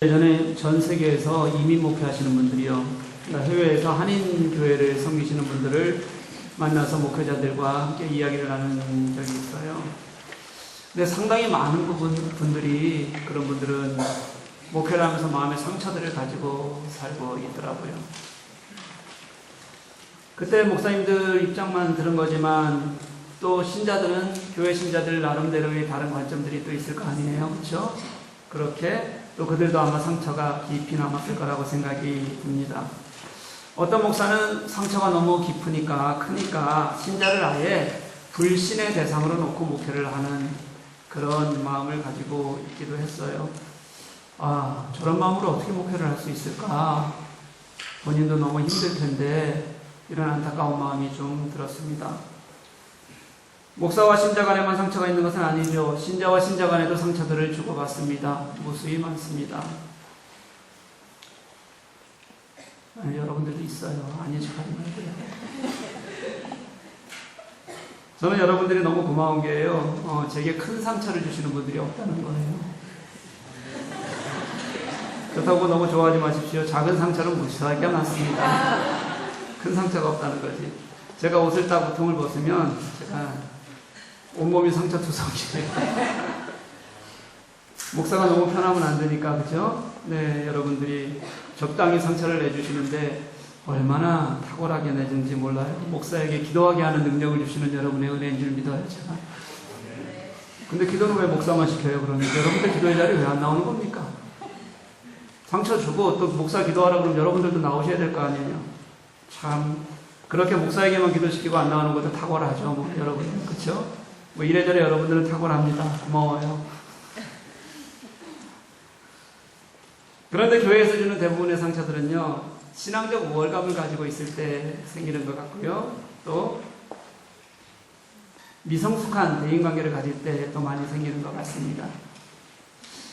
예전에 전 세계에서 이민 목회하시는 분들이요, 해외에서 한인교회를 섬기시는 분들을 만나서 목회자들과 함께 이야기를 나눈 적이 있어요. 근데 상당히 많은 분들이, 그런 분들은 목회를 하면서 마음의 상처들을 가지고 살고 있더라고요. 그때 목사님들 입장만 들은 거지만 또 신자들은, 교회 신자들 나름대로의 다른 관점들이 또 있을 거 아니에요, 그렇죠? 그렇게 또 그들도 아마 상처가 깊이 남았을 거라고 생각이 듭니다. 어떤 목사는 상처가 너무 깊으니까, 크니까 신자를 아예 불신의 대상으로 놓고 목회를 하는 그런 마음을 가지고 있기도 했어요. 아, 저런 마음으로 어떻게 목회를 할 수 있을까? 본인도 너무 힘들 텐데, 이런 안타까운 마음이 좀 들었습니다. 목사와 신자 간에만 상처가 있는 것은 아니죠. 신자와 신자 간에도 상처들을 주고받습니다. 무수히 많습니다. 아니, 여러분들도 있어요. 아니, 척하지 말고요. 저는 여러분들이 너무 고마운 게요, 제게 큰 상처를 주시는 분들이 없다는 거예요. 그렇다고 너무 좋아하지 마십시오. 작은 상처는 무시하기가 많습니다. 큰 상처가 없다는 거지. 제가 옷을 딱 우통을 벗으면 제가 온몸이 상처 투성이에요. 목사가 너무 편하면 안 되니까, 그죠? 네, 여러분들이 적당히 상처를 내주시는데 얼마나 탁월하게 내준지 몰라요. 목사에게 기도하게 하는 능력을 주시는 여러분의 은혜인 줄 믿어요, 제가. 근데 기도는 왜 목사만 시켜요, 그러면? 여러분들 기도의 자리 왜 안 나오는 겁니까? 상처 주고 또 목사 기도하라 그러면 여러분들도 나오셔야 될 거 아니에요. 참, 그렇게 목사에게만 기도시키고 안 나오는 것도 탁월하죠, 뭐, 여러분. 그쵸? 뭐 이래저래 여러분들은 탁월합니다. 고마워요. 그런데 교회에서 주는 대부분의 상처들은요, 신앙적 우월감을 가지고 있을 때 생기는 것 같고요, 또 미성숙한 대인관계를 가질 때 또 많이 생기는 것 같습니다.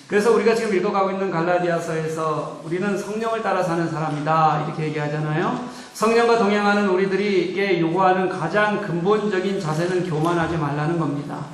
그래서 우리가 지금 읽어가고 있는 갈라디아서에서 우리는 성령을 따라 사는 사람이다, 이렇게 얘기하잖아요. 성령과 동행하는 우리들에게 요구하는 가장 근본적인 자세는 교만하지 말라는 겁니다.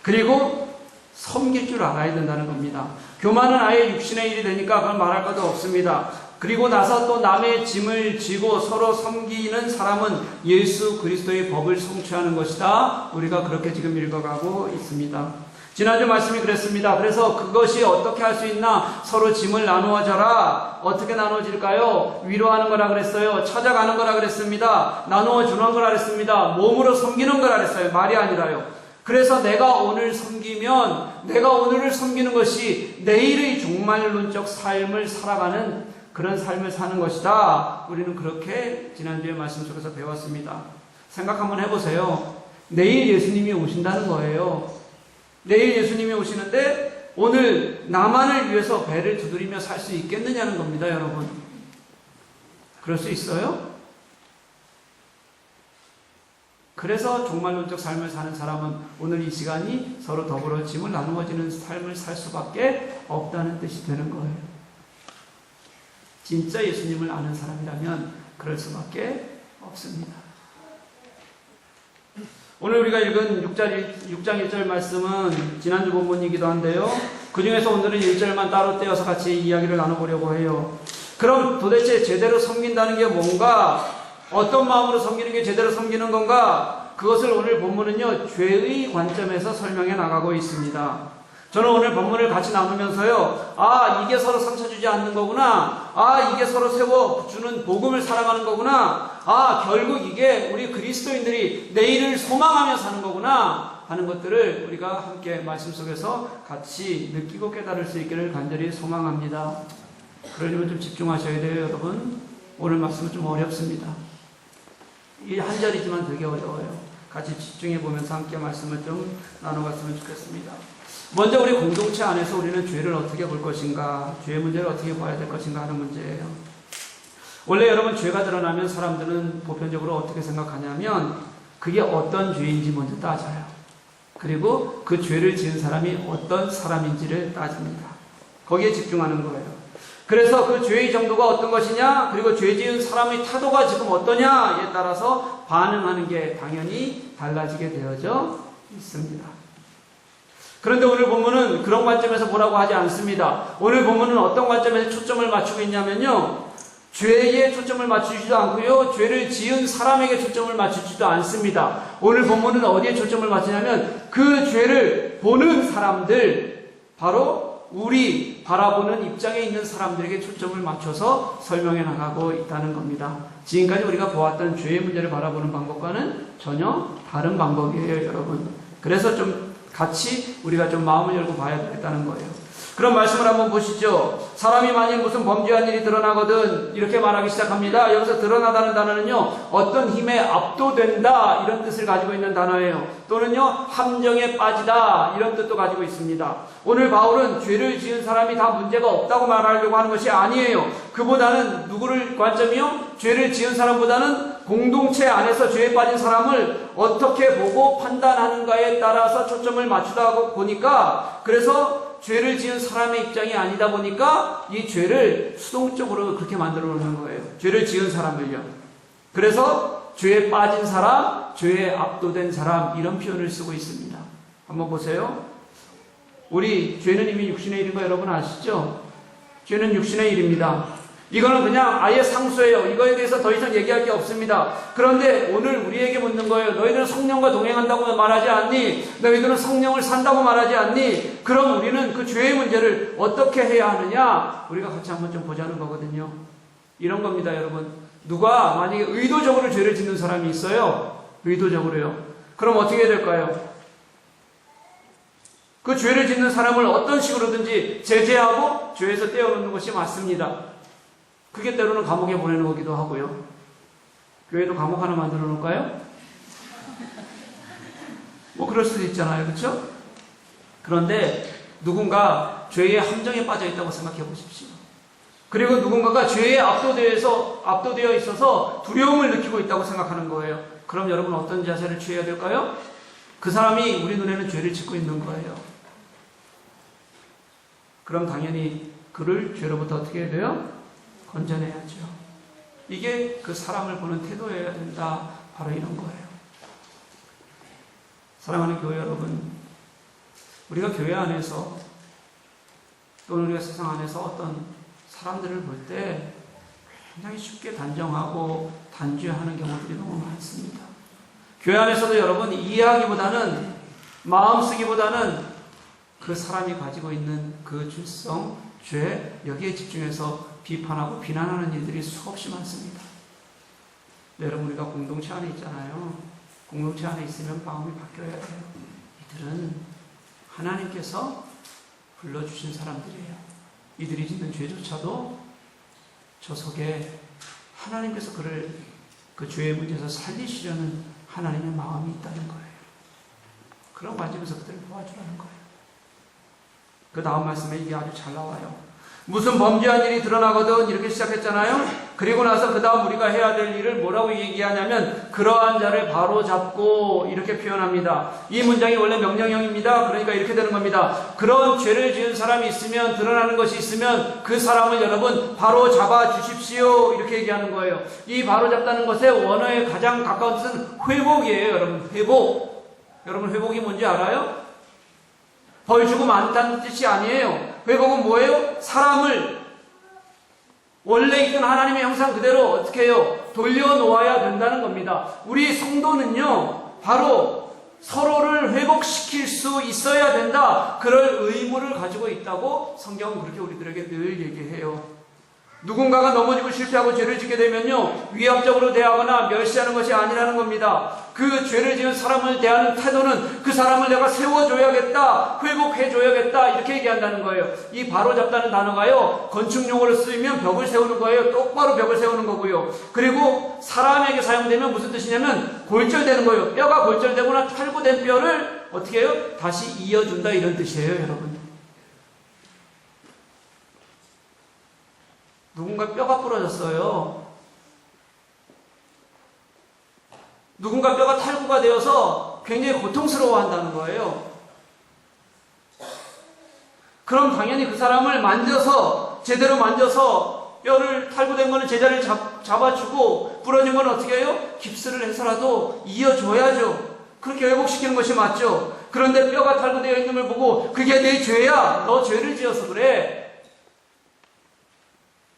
그리고 섬길 줄 알아야 된다는 겁니다. 교만은 아예 육신의 일이 되니까 그건 말할 것도 없습니다. 그리고 나서 또 남의 짐을 지고 서로 섬기는 사람은 예수 그리스도의 법을 성취하는 것이다. 우리가 그렇게 지금 읽어가고 있습니다. 지난주 말씀이 그랬습니다. 그래서 그것이 어떻게 할 수 있나? 서로 짐을 나누어져라. 어떻게 나누어질까요? 위로하는 거라 그랬어요. 찾아가는 거라 그랬습니다. 나누어 주는 거라 그랬습니다. 몸으로 섬기는 거라 그랬어요. 말이 아니라요. 그래서 내가 오늘 섬기면, 내가 오늘을 섬기는 것이 내일의 종말론적 삶을 살아가는 그런 삶을 사는 것이다. 우리는 그렇게 지난주에 말씀 속에서 배웠습니다. 생각 한번 해보세요. 내일 예수님이 오신다는 거예요. 내일 예수님이 오시는데 오늘 나만을 위해서 배를 두드리며 살 수 있겠느냐는 겁니다, 여러분. 그럴 수 있어요? 그래서 종말론적 삶을 사는 사람은 오늘 이 시간이 서로 더불어 짐을 나누어지는 삶을 살 수밖에 없다는 뜻이 되는 거예요. 진짜 예수님을 아는 사람이라면 그럴 수밖에 없습니다. 오늘 우리가 읽은 6장 1절 말씀은 지난주 본문이기도 한데요, 그 중에서 오늘은 1절만 따로 떼어서 같이 이야기를 나눠보려고 해요. 그럼 도대체 제대로 섬긴다는 게 뭔가? 어떤 마음으로 섬기는 게 제대로 섬기는 건가? 그것을 오늘 본문은요, 죄의 관점에서 설명해 나가고 있습니다. 저는 오늘 본문을 같이 나누면서요, 아, 이게 서로 상처 주지 않는 거구나. 아, 이게 서로 세워주는 복음을 사랑하는 거구나. 아, 결국 이게 우리 그리스도인들이 내일을 소망하며 사는 거구나 하는 것들을 우리가 함께 말씀 속에서 같이 느끼고 깨달을 수 있기를 간절히 소망합니다. 그러려면 좀 집중하셔야 돼요, 여러분. 오늘 말씀은 좀 어렵습니다. 이 한 절이지만 되게 어려워요. 같이 집중해 보면서 함께 말씀을 좀 나눠봤으면 좋겠습니다. 먼저 우리 공동체 안에서 우리는 죄를 어떻게 볼 것인가, 죄의 문제를 어떻게 봐야 될 것인가 하는 문제예요. 원래 여러분, 죄가 드러나면 사람들은 보편적으로 어떻게 생각하냐면 그게 어떤 죄인지 먼저 따져요. 그리고 그 죄를 지은 사람이 어떤 사람인지를 따집니다. 거기에 집중하는 거예요. 그래서 그 죄의 정도가 어떤 것이냐, 그리고 죄 지은 사람의 태도가 지금 어떠냐에 따라서 반응하는 게 당연히 달라지게 되어져 있습니다. 그런데 오늘 본문은 그런 관점에서 보라고 하지 않습니다. 오늘 본문은 어떤 관점에서 초점을 맞추고 있냐면요, 죄에 초점을 맞추지도 않고요, 죄를 지은 사람에게 초점을 맞추지도 않습니다. 오늘 본문은 어디에 초점을 맞추냐면 그 죄를 보는 사람들, 바로 우리 바라보는 입장에 있는 사람들에게 초점을 맞춰서 설명해 나가고 있다는 겁니다. 지금까지 우리가 보았던 죄의 문제를 바라보는 방법과는 전혀 다른 방법이에요, 여러분. 그래서 좀 같이 우리가 좀 마음을 열고 봐야 되겠다는 거예요. 그런 말씀을 한번 보시죠. 사람이 만일 무슨 범죄한 일이 드러나거든, 이렇게 말하기 시작합니다. 여기서 드러나다는 단어는요, 어떤 힘에 압도된다, 이런 뜻을 가지고 있는 단어예요. 또는요, 함정에 빠지다, 이런 뜻도 가지고 있습니다. 오늘 바울은 죄를 지은 사람이 다 문제가 없다고 말하려고 하는 것이 아니에요. 그보다는 누구를 관점이요? 죄를 지은 사람보다는 공동체 안에서 죄에 빠진 사람을 어떻게 보고 판단하는가에 따라서 초점을 맞추다 보니까, 그래서 죄를 지은 사람의 입장이 아니다 보니까 이 죄를 수동적으로 그렇게 만들어 놓는 거예요. 죄를 지은 사람을요. 그래서 죄에 빠진 사람, 죄에 압도된 사람, 이런 표현을 쓰고 있습니다. 한번 보세요. 우리 죄는 이미 육신의 일인 거 여러분 아시죠? 죄는 육신의 일입니다. 이거는 그냥 아예 상수예요. 이거에 대해서 더 이상 얘기할 게 없습니다. 그런데 오늘 우리에게 묻는 거예요. 너희들은 성령과 동행한다고 말하지 않니? 너희들은 성령을 산다고 말하지 않니? 그럼 우리는 그 죄의 문제를 어떻게 해야 하느냐? 우리가 같이 한번 좀 보자는 거거든요. 이런 겁니다, 여러분. 누가 만약에 의도적으로 죄를 짓는 사람이 있어요. 의도적으로요. 그럼 어떻게 해야 될까요? 그 죄를 짓는 사람을 어떤 식으로든지 제재하고 죄에서 떼어놓는 것이 맞습니다. 그게 때로는 감옥에 보내는 거기도 하고요. 교회도 감옥 하나 만들어 놓을까요? 뭐 그럴 수도 있잖아요. 그렇죠? 그런데 누군가 죄의 함정에 빠져 있다고 생각해 보십시오. 그리고 누군가가 죄에 압도되어 있어서 두려움을 느끼고 있다고 생각하는 거예요. 그럼 여러분 어떤 자세를 취해야 될까요? 그 사람이 우리 눈에는 죄를 짓고 있는 거예요. 그럼 당연히 그를 죄로부터 어떻게 해야 돼요? 건져내야죠. 이게 그 사람을 보는 태도여야 된다. 바로 이런 거예요. 사랑하는 교회 여러분, 우리가 교회 안에서 또는 우리가 세상 안에서 어떤 사람들을 볼 때 굉장히 쉽게 단정하고 단죄하는 경우들이 너무 많습니다. 교회 안에서도 여러분 이해하기보다는, 마음 쓰기보다는 그 사람이 가지고 있는 그 죄성, 죄, 여기에 집중해서 비판하고 비난하는 일들이 수없이 많습니다. 여러분, 우리가 공동체 안에 있잖아요. 공동체 안에 있으면 마음이 바뀌어야 돼요. 이들은 하나님께서 불러주신 사람들이에요. 이들이 짓는 죄조차도 저 속에 하나님께서 그를 그 죄의 문제에서 살리시려는 하나님의 마음이 있다는 거예요. 그런 관점에서 그들을 도와주라는 거예요. 그 다음 말씀에 이게 아주 잘 나와요. 무슨 범죄한 일이 드러나거든, 이렇게 시작했잖아요. 그리고 나서 그 다음 우리가 해야 될 일을 뭐라고 얘기하냐면 그러한 자를 바로잡고, 이렇게 표현합니다. 이 문장이 원래 명령형입니다. 그러니까 이렇게 되는 겁니다. 그런 죄를 지은 사람이 있으면, 드러나는 것이 있으면 그 사람을 여러분 바로잡아 주십시오, 이렇게 얘기하는 거예요. 이 바로잡다는 것의 원어에 가장 가까운 뜻은 회복이에요. 여러분, 회복. 여러분, 회복이 뭔지 알아요? 벌 주고 많다는 뜻이 아니에요. 회복은 뭐예요? 사람을 원래 있던 하나님의 형상 그대로 어떻게 해요? 돌려놓아야 된다는 겁니다. 우리 성도는요, 바로 서로를 회복시킬 수 있어야 된다. 그럴 의무를 가지고 있다고 성경은 그렇게 우리들에게 늘 얘기해요. 누군가가 넘어지고 실패하고 죄를 짓게 되면요, 위압적으로 대하거나 멸시하는 것이 아니라는 겁니다. 그 죄를 지은 사람을 대하는 태도는 그 사람을 내가 세워줘야겠다, 회복해줘야겠다, 이렇게 얘기한다는 거예요. 이 바로잡다는 단어가요, 건축용어로 쓰이면 벽을 세우는 거예요. 똑바로 벽을 세우는 거고요. 그리고 사람에게 사용되면 무슨 뜻이냐면 골절되는 거예요. 뼈가 골절되거나 탈구된 뼈를 어떻게 해요? 다시 이어준다, 이런 뜻이에요, 여러분. 누군가 뼈가 부러졌어요. 누군가 뼈가 탈구가 되어서 굉장히 고통스러워한다는 거예요. 그럼 당연히 그 사람을 만져서, 제대로 만져서 뼈를 탈구된 거는 제자리를 잡아주고, 부러진 거는 어떻게 해요? 깁스를 해서라도 이어줘야죠. 그렇게 회복시키는 것이 맞죠. 그런데 뼈가 탈구되어 있는 걸 보고 그게 내 죄야. 너 죄를 지어서 그래.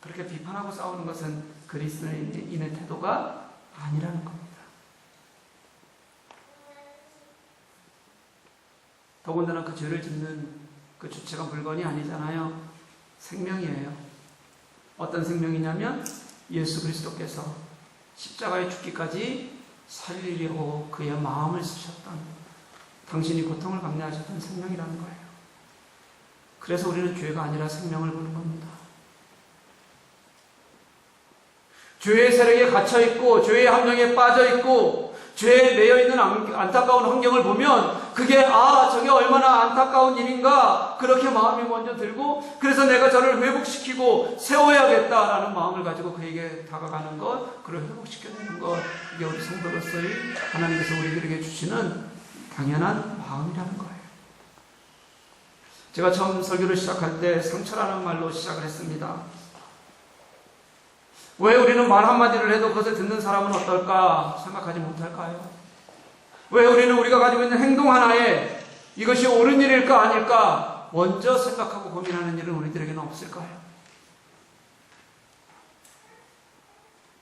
그렇게 비판하고 싸우는 것은 그리스도인의 태도가 아니라는 겁니다. 더군다나 그 죄를 짓는 그 주체가 물건이 아니잖아요. 생명이에요. 어떤 생명이냐면 예수 그리스도께서 십자가에 죽기까지 살리려고 그의 마음을 쓰셨던, 당신이 고통을 감내하셨던 생명이라는 거예요. 그래서 우리는 죄가 아니라 생명을 보는 겁니다. 죄의 세력에 갇혀있고 죄의 함정에 빠져있고 죄에 매여있는 안타까운 환경을 보면 그게 저게 얼마나 안타까운 일인가 그렇게 마음이 먼저 들고, 그래서 내가 저를 회복시키고 세워야겠다라는 마음을 가지고 그에게 다가가는 것, 그를 회복시켜내는 것, 이게 우리 성도로서의 하나님께서 우리들에게 주시는 당연한 마음이라는 거예요. 제가 처음 설교를 시작할 때 상처라는 말로 시작을 했습니다. 왜 우리는 말 한마디를 해도 그것을 듣는 사람은 어떨까 생각하지 못할까요? 왜 우리는 우리가 가지고 있는 행동 하나에 이것이 옳은 일일까 아닐까 먼저 생각하고 고민하는 일은 우리들에게는 없을까요?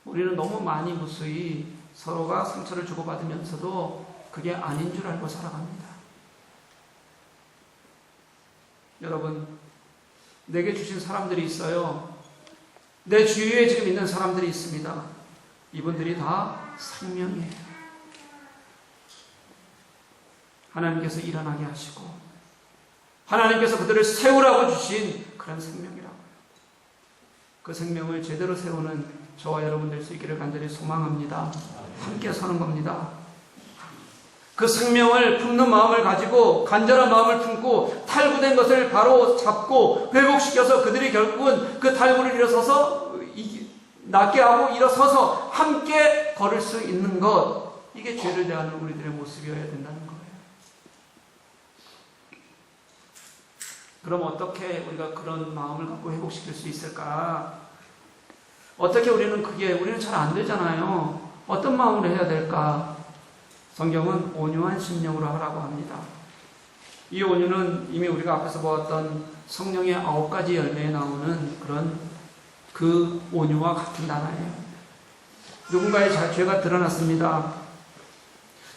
우리는 너무 많이 무수히 서로가 상처를 주고받으면서도 그게 아닌 줄 알고 살아갑니다. 여러분, 내게 주신 사람들이 있어요. 내 주위에 지금 있는 사람들이 있습니다. 이분들이 다 생명이에요. 하나님께서 일어나게 하시고 하나님께서 그들을 세우라고 주신 그런 생명이라고요. 그 생명을 제대로 세우는 저와 여러분 될 수 있기를 간절히 소망합니다. 함께 서는 겁니다. 그 생명을 품는 마음을 가지고 간절한 마음을 품고 탈구된 것을 바로 잡고 회복시켜서 그들이 결국은 그 탈구를 일어서서 낫게 하고 일어서서 함께 걸을 수 있는 것, 이게 죄를 대하는 우리들의 모습이어야 된다는 거예요. 그럼 어떻게 우리가 그런 마음을 갖고 회복시킬 수 있을까? 어떻게 우리는 잘 안 되잖아요. 어떤 마음으로 해야 될까? 성경은 온유한 심령으로 하라고 합니다. 이 온유는 이미 우리가 앞에서 보았던 성령의 9가지 열매에 나오는 그런 그 온유와 같은 단어예요. 누군가의 죄가 드러났습니다.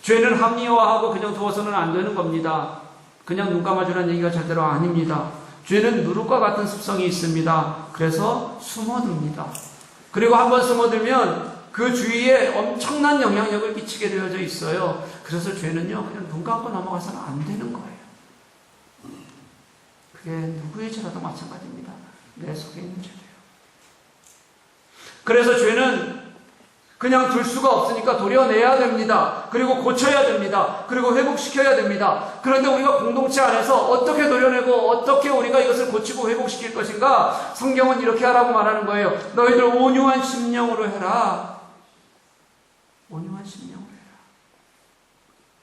죄는 합리화하고 그냥 두어서는 안 되는 겁니다. 그냥 눈 감아주라는 얘기가 절대로 아닙니다. 죄는 누룩과 같은 습성이 있습니다. 그래서 숨어듭니다. 그리고 한번 숨어들면 그 주위에 엄청난 영향력을 끼치게 되어져 있어요. 그래서 죄는요, 그냥 눈 감고 넘어가서는 안 되는 거예요. 그게 누구의 죄라도 마찬가지입니다. 내 속에 있는 죄도요. 그래서 죄는 그냥 둘 수가 없으니까 도려내야 됩니다. 그리고 고쳐야 됩니다. 그리고 회복시켜야 됩니다. 그런데 우리가 공동체 안에서 어떻게 도려내고 어떻게 우리가 이것을 고치고 회복시킬 것인가? 성경은 이렇게 하라고 말하는 거예요. 너희들 온유한 심령으로 해라. 온유한 심령으로 해라.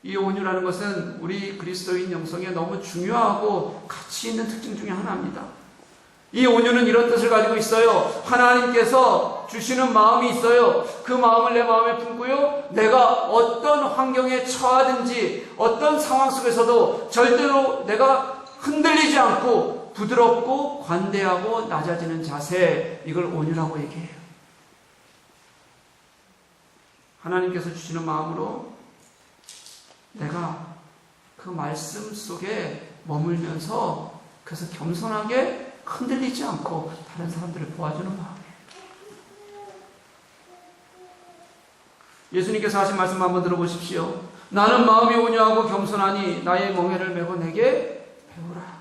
이 온유라는 것은 우리 그리스도인 영성에 너무 중요하고 가치 있는 특징 중에 하나입니다. 이 온유는 이런 뜻을 가지고 있어요. 하나님께서 주시는 마음이 있어요. 그 마음을 내 마음에 품고요, 내가 어떤 환경에 처하든지 어떤 상황 속에서도 절대로 내가 흔들리지 않고 부드럽고 관대하고 낮아지는 자세, 이걸 온유라고 얘기해요. 하나님께서 주시는 마음으로 내가 그 말씀 속에 머물면서 그래서 겸손하게 흔들리지 않고 다른 사람들을 도와주는 마음이에요. 예수님께서 하신 말씀 한번 들어보십시오. 나는 마음이 온유하고 겸손하니 나의 멍에를 메고 내게 배우라.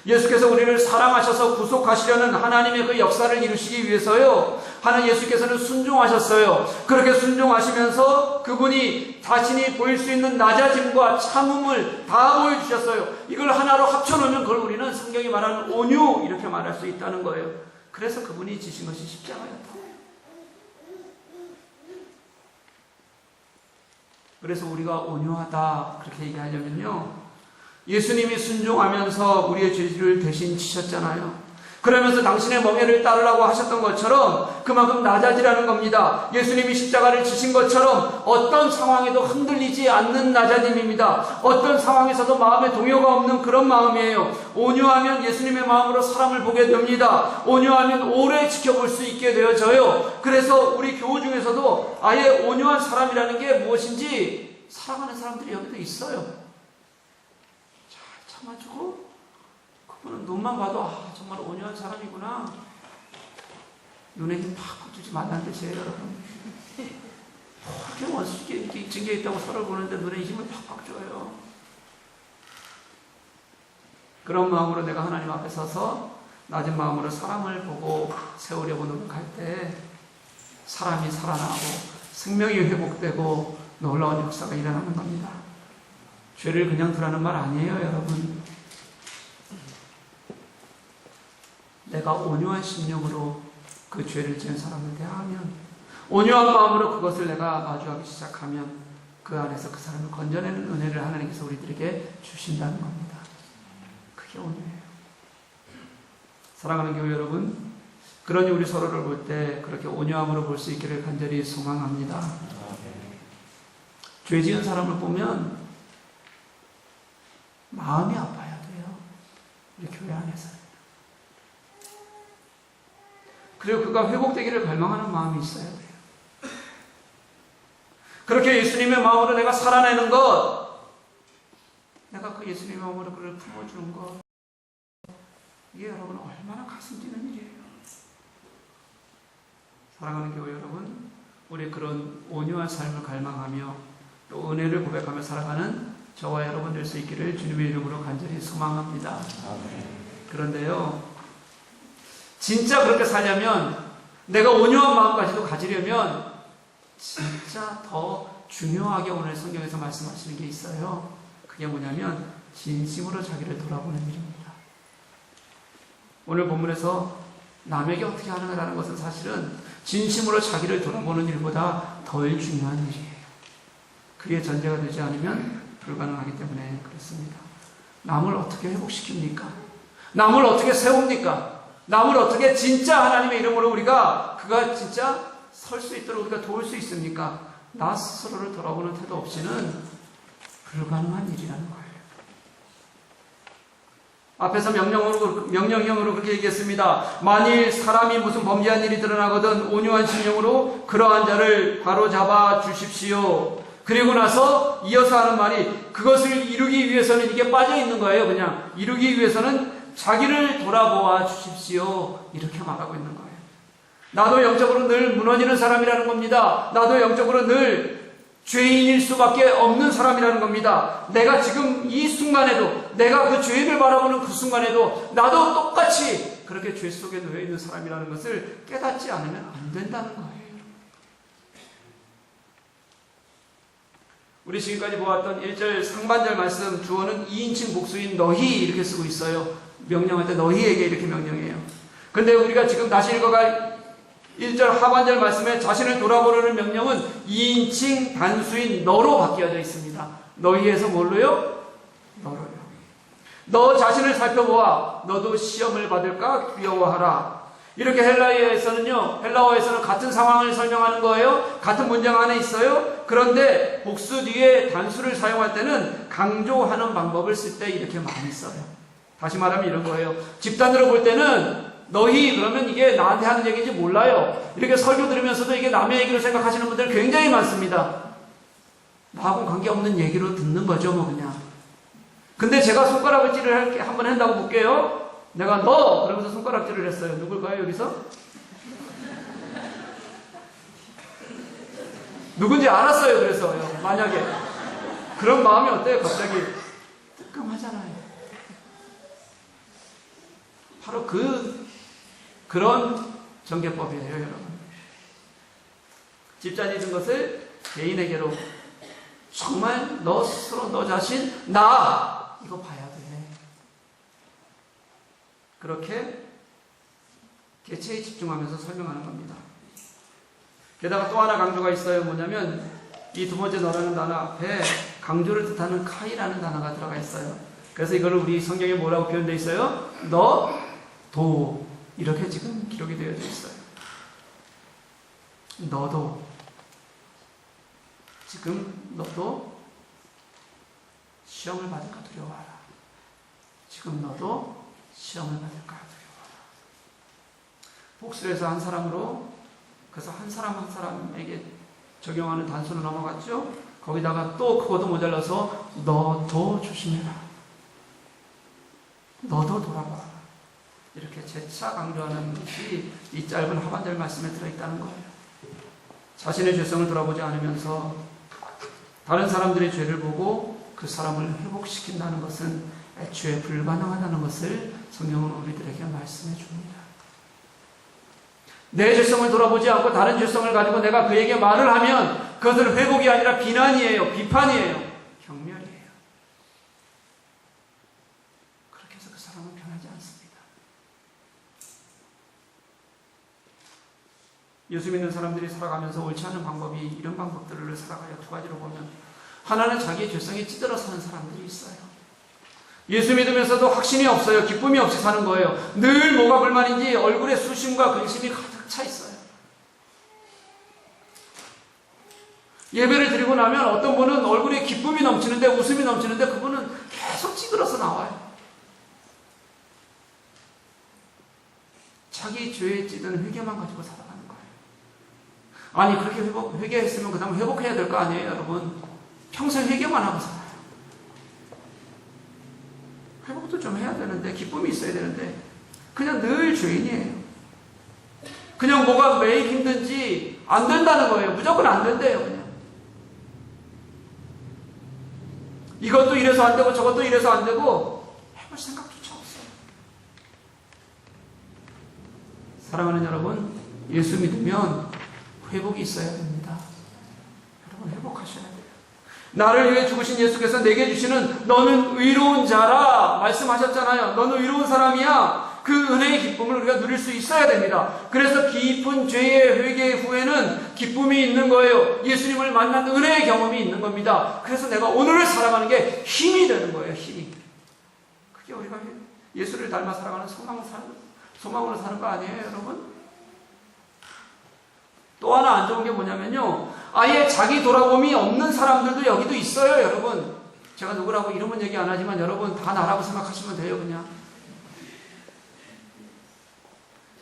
예수께서 우리를 사랑하셔서 구속하시려는 하나님의 그 역사를 이루시기 위해서요, 예수께서는 순종하셨어요. 그렇게 순종하시면서 그분이 자신이 보일 수 있는 낮아짐과 참음을 다 보여주셨어요. 이걸 하나로 합쳐놓으면 그걸 우리는 성경이 말하는 온유, 이렇게 말할 수 있다는 거예요. 그래서 그분이 지신 것이 십자가였다. 그래서 우리가 온유하다 그렇게 얘기하려면요, 예수님이 순종하면서 우리의 죄를 대신 지셨잖아요. 그러면서 당신의 멍에를 따르라고 하셨던 것처럼 그만큼 낮아지라는 겁니다. 예수님이 십자가를 지신 것처럼 어떤 상황에도 흔들리지 않는 낮아짐입니다. 어떤 상황에서도 마음에 동요가 없는 그런 마음이에요. 온유하면 예수님의 마음으로 사람을 보게 됩니다. 온유하면 오래 지켜볼 수 있게 되어져요. 그래서 우리 교우 중에서도 아예 온유한 사람이라는 게 무엇인지 살아가는 사람들이 여기도 있어요. 잘 참아주고 그분은 눈만 봐도 정말 온유한 사람이구나. 눈에 힘 팍팍 주지 말라는 뜻이에요, 여러분. 그렇게 원수께 증게 있다고 서로 보는데 눈에 힘을 팍팍 줘요. 그런 마음으로 내가 하나님 앞에 서서 낮은 마음으로 사람을 보고 세우려고 노력할 때 사람이 살아나고 생명이 회복되고 놀라운 역사가 일어나는 겁니다. 죄를 그냥 두라는 말 아니에요, 여러분. 내가 온유한 심령으로 그 죄를 지은 사람을 대하면, 온유한 마음으로 그것을 내가 마주하기 시작하면 그 안에서 그 사람을 건져내는 은혜를 하나님께서 우리들에게 주신다는 겁니다. 그게 온유예요. 사랑하는 교회 여러분, 그러니 우리 서로를 볼 때 그렇게 온유함으로 볼 수 있기를 간절히 소망합니다. 죄 지은 사람을 보면 마음이 아파야 돼요. 우리 교회 안에서. 그리고 그가 회복되기를 갈망하는 마음이 있어야 돼요. 그렇게 예수님의 마음으로 내가 살아내는 것, 내가 그 예수님의 마음으로 그를 품어주는 것, 이게 여러분 얼마나 가슴 뛰는 일이에요. 사랑하는 교회 여러분, 우리 그런 온유한 삶을 갈망하며 또 은혜를 고백하며 살아가는 저와 여러분 될 수 있기를 주님의 이름으로 간절히 소망합니다. 그런데요, 진짜 그렇게 살려면, 내가 온유한 마음까지도 가지려면 진짜 더 중요하게 오늘 성경에서 말씀하시는 게 있어요. 그게 뭐냐면 진심으로 자기를 돌아보는 일입니다. 오늘 본문에서 남에게 어떻게 하는가라는 것은 사실은 진심으로 자기를 돌아보는 일보다 덜 중요한 일이에요. 그게 전제가 되지 않으면 불가능하기 때문에 그렇습니다. 남을 어떻게 회복시킵니까? 남을 어떻게 세웁니까? 남을 어떻게 진짜 하나님의 이름으로 우리가 그가 진짜 설 수 있도록 우리가 도울 수 있습니까? 나 스스로를 돌아보는 태도 없이는 불가능한 일이라는 거예요. 앞에서 명령형으로 그렇게 얘기했습니다. 만일 사람이 무슨 범죄한 일이 드러나거든 온유한 심령으로 그러한 자를 바로잡아 주십시오. 그리고 나서 이어서 하는 말이, 그것을 이루기 위해서는, 이게 빠져 있는 거예요. 그냥 이루기 위해서는 자기를 돌아보아 주십시오. 이렇게 말하고 있는 거예요. 나도 영적으로 늘 무너지는 사람이라는 겁니다. 나도 영적으로 늘 죄인일 수밖에 없는 사람이라는 겁니다. 내가 지금 이 순간에도, 내가 그 죄를 바라보는 그 순간에도 나도 똑같이 그렇게 죄 속에 놓여 있는 사람이라는 것을 깨닫지 않으면 안 된다는 거예요. 우리 지금까지 보았던 1절 상반절 말씀, 주어는 2인칭 복수인 너희 이렇게 쓰고 있어요. 명령할 때 너희에게 이렇게 명령해요. 근데 우리가 지금 다시 읽어갈 1절 하반절 말씀에 자신을 돌아보려는 명령은 2인칭 단수인 너로 바뀌어져 있습니다. 너희에서 뭘로요? 너로요. 너 자신을 살펴보아 너도 시험을 받을까 두려워하라. 이렇게 헬라어에서는 같은 상황을 설명하는 거예요. 같은 문장 안에 있어요. 그런데 복수 뒤에 단수를 사용할 때는 강조하는 방법을 쓸 때 이렇게 많이 써요. 다시 말하면 이런 거예요. 집단으로 볼 때는 너희 그러면 이게 나한테 하는 얘기인지 몰라요. 이렇게 설교 들으면서도 이게 남의 얘기로 생각하시는 분들 굉장히 많습니다. 나하고는 관계없는 얘기로 듣는 거죠, 뭐 그냥. 근데 제가 손가락질을 한번 한다고 볼게요. 내가 너! 그러면서 손가락질을 했어요. 누굴까요, 여기서? 누군지 알았어요, 그래서요. 만약에. 그런 마음이 어때요, 갑자기? 뜨끔하잖아요. 바로 그런 정죄법이에요, 여러분. 집단이 든 것을 개인에게로 정말 너 스스로, 너 자신, 나! 이거 봐야 돼. 그렇게 개체에 집중하면서 설명하는 겁니다. 게다가 또 하나 강조가 있어요. 뭐냐면 이 두 번째 너라는 단어 앞에 강조를 뜻하는 카이라는 단어가 들어가 있어요. 그래서 이걸 우리 성경에 뭐라고 표현되어 있어요? 너, 도. 이렇게 지금 기록이 되어져 있어요. 너도 시험을 받을까 두려워하라. 지금 너도 시험을 받을까 두려워하라. 복수에서 한 사람으로, 그래서 한 사람 한 사람에게 적용하는 단수로 넘어갔죠. 거기다가 또 그것도 모자라서 너도 조심해라. 너도 돌아봐. 이렇게 재차 강조하는 것이 이 짧은 하반절 말씀에 들어있다는 거예요. 자신의 죄성을 돌아보지 않으면서 다른 사람들의 죄를 보고 그 사람을 회복시킨다는 것은 애초에 불가능하다는 것을 성경은 우리들에게 말씀해 줍니다. 내 죄성을 돌아보지 않고 다른 죄성을 가지고 내가 그에게 말을 하면 그것은 회복이 아니라 비난이에요. 비판이에요. 경멸이에요. 그렇게 해서 그 사람은 변하지 않습니다. 예수 믿는 사람들이 살아가면서 옳지 않은 방법이, 이런 방법들을 살아가요. 두 가지로 보면, 하나는 자기의 죄성에 찌들어 사는 사람들이 있어요. 예수 믿으면서도 확신이 없어요. 기쁨이 없이 사는 거예요. 늘 뭐가 불만인지 얼굴에 수심과 근심이 가득 차 있어요. 예배를 드리고 나면 어떤 분은 얼굴에 기쁨이 넘치는데, 웃음이 넘치는데, 그분은 계속 찌그러서 나와요. 자기 죄에 찌든 회개만 가지고 살아가는 거예요. 아니, 그렇게 회개했으면 그 다음에 회복해야 될 거 아니에요, 여러분? 평생 회개만 하고 살아요. 회복도 좀 해야 되는데, 기쁨이 있어야 되는데, 그냥 늘 죄인이에요. 그냥 뭐가 매일 힘든지 안 된다는 거예요. 무조건 안 된대요, 그냥. 이것도 이래서 안 되고 저것도 이래서 안 되고 해볼 생각조차 없어요. 사랑하는 여러분, 예수 믿으면 회복이 있어야 됩니다. 여러분, 회복하셔야 돼요. 나를 위해 죽으신 예수께서 내게 주시는 너는 의로운 자라 말씀하셨잖아요. 너는 의로운 사람이야. 그 은혜의 기쁨을 우리가 누릴 수 있어야 됩니다. 그래서 깊은 죄의 회개 후에는 기쁨이 있는 거예요. 예수님을 만난 은혜의 경험이 있는 겁니다. 그래서 내가 오늘을 살아가는 게 힘이 되는 거예요. 힘이. 그게 우리가 예수를 닮아 살아가는 소망으로 사는 거 아니에요, 여러분? 또 하나 안 좋은 게 뭐냐면요, 아예 자기 돌아봄이 없는 사람들도 여기도 있어요, 여러분. 제가 누구라고 이름은 얘기 안 하지만 여러분 다 나라고 생각하시면 돼요, 그냥.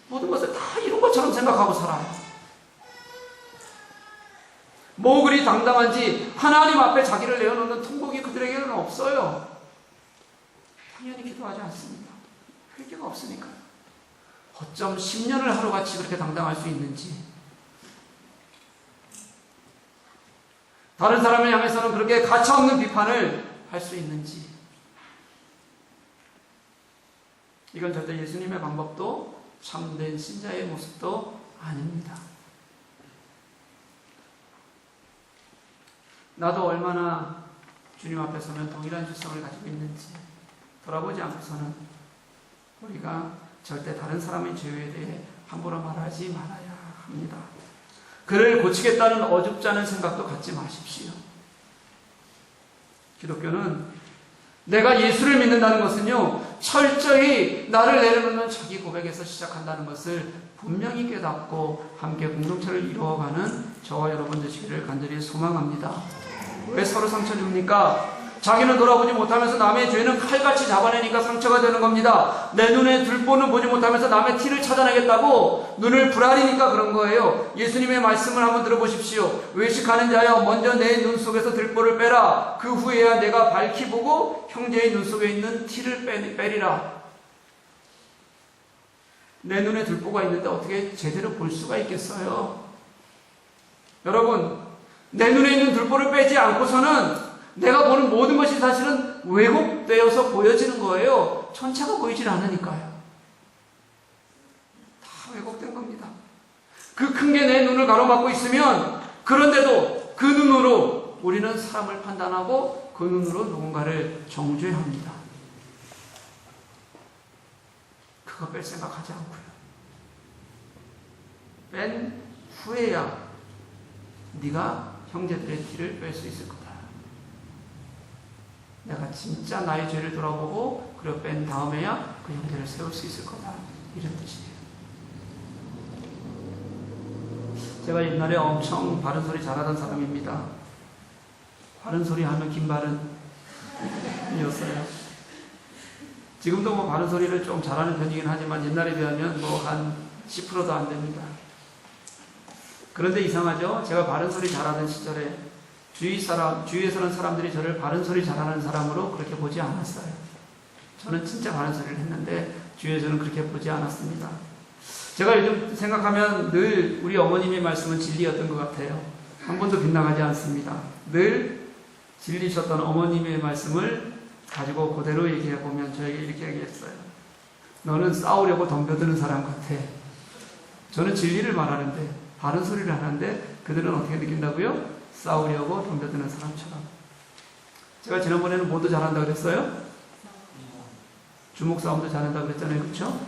모든 것을 다 이룬 것처럼 생각하고 살아요. 뭐 그리 당당한지 하나님 앞에 자기를 내어놓는 통곡이 그들에게는 없어요. 당연히 기도하지 않습니다. 회개가 없으니까요. 어쩜 10년을 하루같이 그렇게 당당할 수 있는지, 다른 사람을 향해서는 그렇게 가차없는 비판을 할 수 있는지, 이건 절대 예수님의 방법도 참된 신자의 모습도 아닙니다. 나도 얼마나 주님 앞에 서면 동일한 죄성을 가지고 있는지 돌아보지 않고서는 우리가 절대 다른 사람의 죄에 대해 함부로 말하지 말아야 합니다. 그를 고치겠다는 어줍지 않은 생각도 갖지 마십시오. 기독교는 내가 예수를 믿는다는 것은요, 철저히 나를 내려놓는 자기 고백에서 시작한다는 것을 분명히 깨닫고 함께 공동체를 이루어가는 저와 여러분 되시기를 간절히 소망합니다. 왜 서로 상처를 줍니까? 자기는 돌아보지 못하면서 남의 죄는 칼같이 잡아내니까 상처가 되는 겁니다. 내 눈에 들보는 보지 못하면서 남의 티를 찾아내겠다고 눈을 부라리니까 그런 거예요. 예수님의 말씀을 한번 들어보십시오. 외식하는 자여, 먼저 내 눈 속에서 들보를 빼라. 그 후에야 내가 밝히 보고 형제의 눈 속에 있는 티를 빼리라. 내 눈에 들보가 있는데 어떻게 제대로 볼 수가 있겠어요? 여러분, 내 눈에 있는 들보를 빼지 않고서는 내가 보는 모든 것이 사실은 왜곡되어서 보여지는 거예요. 전체가 보이질 않으니까요. 다 왜곡된 겁니다. 그 큰 게 내 눈을 가로막고 있으면, 그런데도 그 눈으로 우리는 사람을 판단하고 그 눈으로 누군가를 정죄합니다. 그거 뺄 생각하지 않고요. 뺀 후에야 네가 형제들의 티를 뺄 수 있을 거다. 내가 진짜 나의 죄를 돌아보고 그리고 뺀 다음에야 그 형제를 세울 수 있을 거다. 이런 뜻이에요. 제가 옛날에 엄청 바른 소리 잘하던 사람입니다. 바른 소리 하면 김바른이었어요. 지금도 뭐 바른 소리를 좀 잘하는 편이긴 하지만 옛날에 비하면 뭐 한 10%도 안 됩니다. 그런데 이상하죠? 제가 바른 소리 잘하던 시절에 주위에서는 사람들이 저를 바른 소리 잘하는 사람으로 그렇게 보지 않았어요. 저는 진짜 바른 소리를 했는데 주위에서는 그렇게 보지 않았습니다. 제가 요즘 생각하면 늘 우리 어머님의 말씀은 진리였던 것 같아요. 한 번도 빗나가지 않습니다. 늘 진리셨던 어머님의 말씀을 가지고 그대로 얘기해보면 저에게 이렇게 얘기했어요. 너는 싸우려고 덤벼드는 사람 같아. 저는 진리를 말하는데 바른 소리를 하는데 그들은 어떻게 느낀다고요? 싸우려고 덤벼드는 사람처럼. 제가 지난번에는 뭐도 잘한다 그랬어요? 주먹 싸움도 잘한다 그랬잖아요. 그렇죠?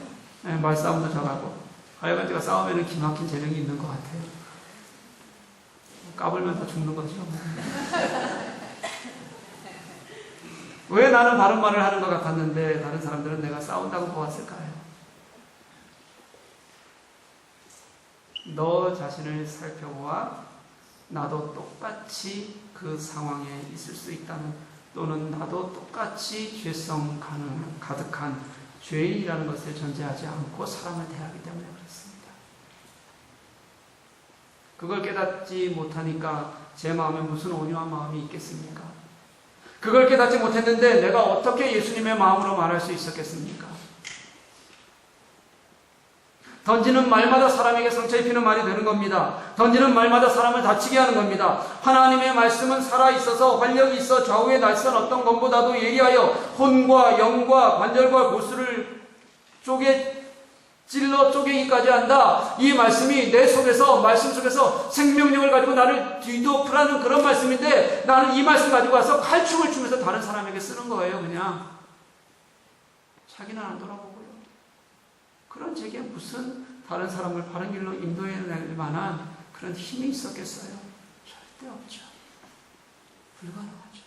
네, 말싸움도 잘하고. 하여간 제가 싸움에는 기막힌 재능이 있는 것 같아요. 까불면 다 죽는 거죠. 왜 나는 바른 말을 하는 것 같았는데 다른 사람들은 내가 싸운다고 보았을까요? 너 자신을 살펴보아 나도 똑같이 그 상황에 있을 수 있다는, 또는 나도 똑같이 죄성 가득한 죄인이라는 것을 전제하지 않고 사람을 대하기 때문에 그렇습니다. 그걸 깨닫지 못하니까 제 마음에 무슨 온유한 마음이 있겠습니까? 그걸 깨닫지 못했는데 내가 어떻게 예수님의 마음으로 말할 수 있었겠습니까? 던지는 말마다 사람에게 상처 입히는 말이 되는 겁니다. 던지는 말마다 사람을 다치게 하는 겁니다. 하나님의 말씀은 살아있어서 활력이 있어 좌우의 날선 어떤 것보다도 예리하여 혼과 영과 관절과 골수를 찔러 쪼개기까지 한다. 이 말씀이 내 속에서, 말씀 속에서 생명력을 가지고 나를 뒤덮으라는 그런 말씀인데, 나는 이 말씀 가지고 와서 칼춤을 추면서 다른 사람에게 쓰는 거예요. 그냥 자기는 안 돌아보고요. 그런 제게 무슨 다른 사람을 바른 길로 인도해낼 만한 그런 힘이 있었겠어요? 절대 없죠. 불가능하죠.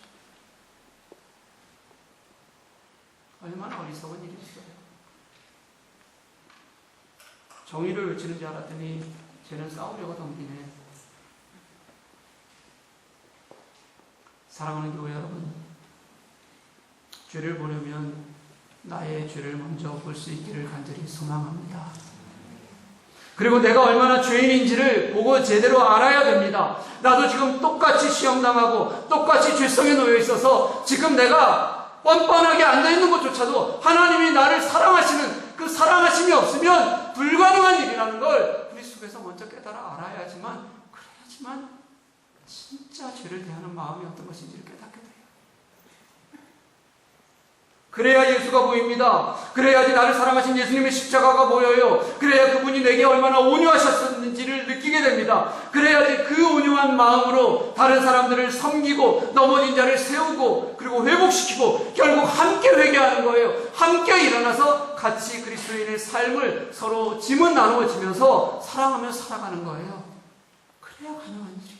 얼마나 어리석은 일이었어요. 정의를 외치는 줄 알았더니 쟤는 싸우려고 덤비네. 사랑하는 교회 여러분, 죄를 보려면 나의 죄를 먼저 볼 수 있기를 간절히 소망합니다. 그리고 내가 얼마나 죄인인지를 보고 제대로 알아야 됩니다. 나도 지금 똑같이 시험당하고 똑같이 죄성에 놓여 있어서 지금 내가 뻔뻔하게 앉아있는 것조차도 하나님이 나를 사랑하시는 그 사랑하심이 없으면 불가능한 일이라는 걸 우리 속에서 먼저 깨달아 알아야지만, 그래야지만 진짜 죄를 대하는 마음이 어떤 것인지를 깨닫게 돼요. 그래야 예수가 보입니다. 그래야지 나를 사랑하신 예수님의 십자가가 보여요. 그래야 그분이 내게 얼마나 온유하셨는지를 느끼게 됩니다. 그래야지 그 온유한 마음으로 다른 사람들을 섬기고 넘어진 자를 세우고 그리고 회복시키고 결국 함께 회개하는 거예요. 함께 일어나서 같이 그리스도인의 삶을 서로 짐은 나누어지면서 사랑하며 살아가는 거예요. 그래야 가능한 일이에요.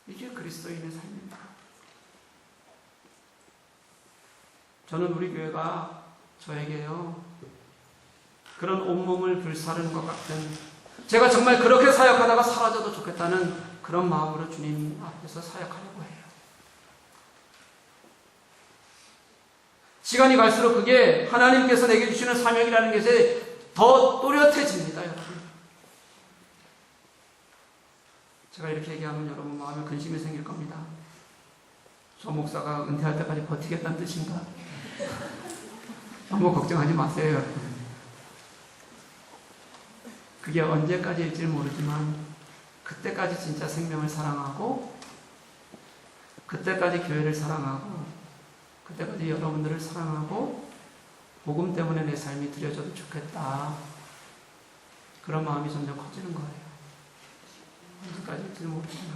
이게 그리스도인의 삶입니다. 저는 우리 교회가 저에게요, 그런 온몸을 불사르는 것 같은, 제가 정말 그렇게 사역하다가 사라져도 좋겠다는 그런 마음으로 주님 앞에서 사역하려고 해요. 시간이 갈수록 그게 하나님께서 내게 주시는 사명이라는 것에 더 또렷해집니다, 여러분. 제가 이렇게 얘기하면 여러분 마음에 근심이 생길 겁니다. 저 목사가 은퇴할 때까지 버티겠다는 뜻인가? 너무 걱정하지 마세요, 여러분. 그게 언제까지일지 모르지만 그때까지 진짜 생명을 사랑하고, 그때까지 교회를 사랑하고, 그때까지 여러분들을 사랑하고 복음 때문에 내 삶이 드려져도 좋겠다. 그런 마음이 점점 커지는 거예요. 언제까지일지 모르지만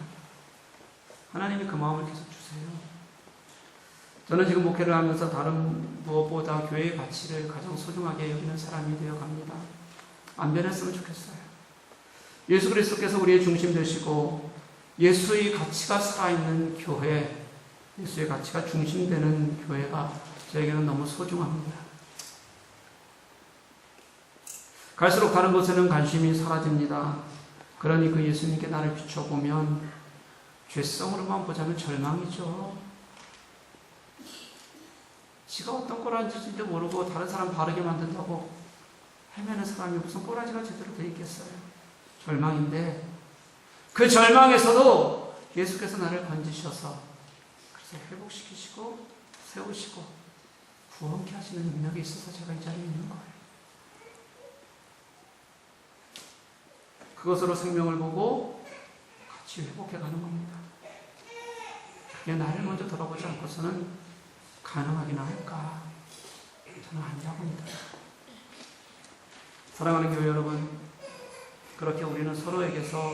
하나님이 그 마음을 계속 주세요. 저는 지금 목회를 하면서 다른 무엇보다 교회의 가치를 가장 소중하게 여기는 사람이 되어갑니다. 안 변했으면 좋겠어요. 예수 그리스도께서 우리의 중심 되시고 예수의 가치가 살아있는 교회, 예수의 가치가 중심되는 교회가 저에게는 너무 소중합니다. 갈수록 다른 것에는 관심이 사라집니다. 그러니 그 예수님께 나를 비춰보면 죄성으로만 보자면 절망이죠. 지가 어떤 꼬라지인지도 모르고 다른 사람 바르게 만든다고 헤매는 사람이 무슨 꼬라지가 제대로 돼 있겠어요. 절망인데 그 절망에서도 예수께서 나를 건지셔서 그래서 회복시키시고 세우시고 구원케 하시는 능력이 있어서 제가 이 자리에 있는 거예요. 그것으로 생명을 보고 같이 회복해가는 겁니다. 그게 나를 먼저 돌아보지 않고서는 가능하기나 할까? 저는 아니라고 합니다. 사랑하는 교회 여러분, 그렇게 우리는 서로에게서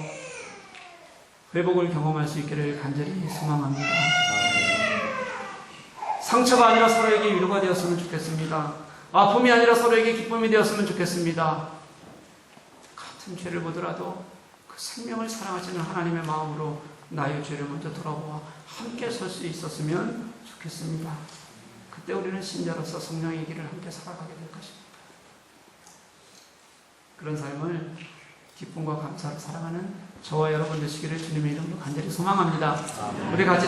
회복을 경험할 수 있기를 간절히 소망합니다. 상처가 아니라 서로에게 위로가 되었으면 좋겠습니다. 아픔이 아니라 서로에게 기쁨이 되었으면 좋겠습니다. 같은 죄를 보더라도 그 생명을 사랑하시는 하나님의 마음으로 나의 죄를 먼저 돌아보아 함께 설 수 있었으면 좋겠습니다. 그때 우리는 신자로서 성령의 길을 함께 살아가게 될 것입니다. 그런 삶을 기쁨과 감사로 살아가는 저와 여러분 되시기를 주님의 이름으로 간절히 소망합니다. 우리 같이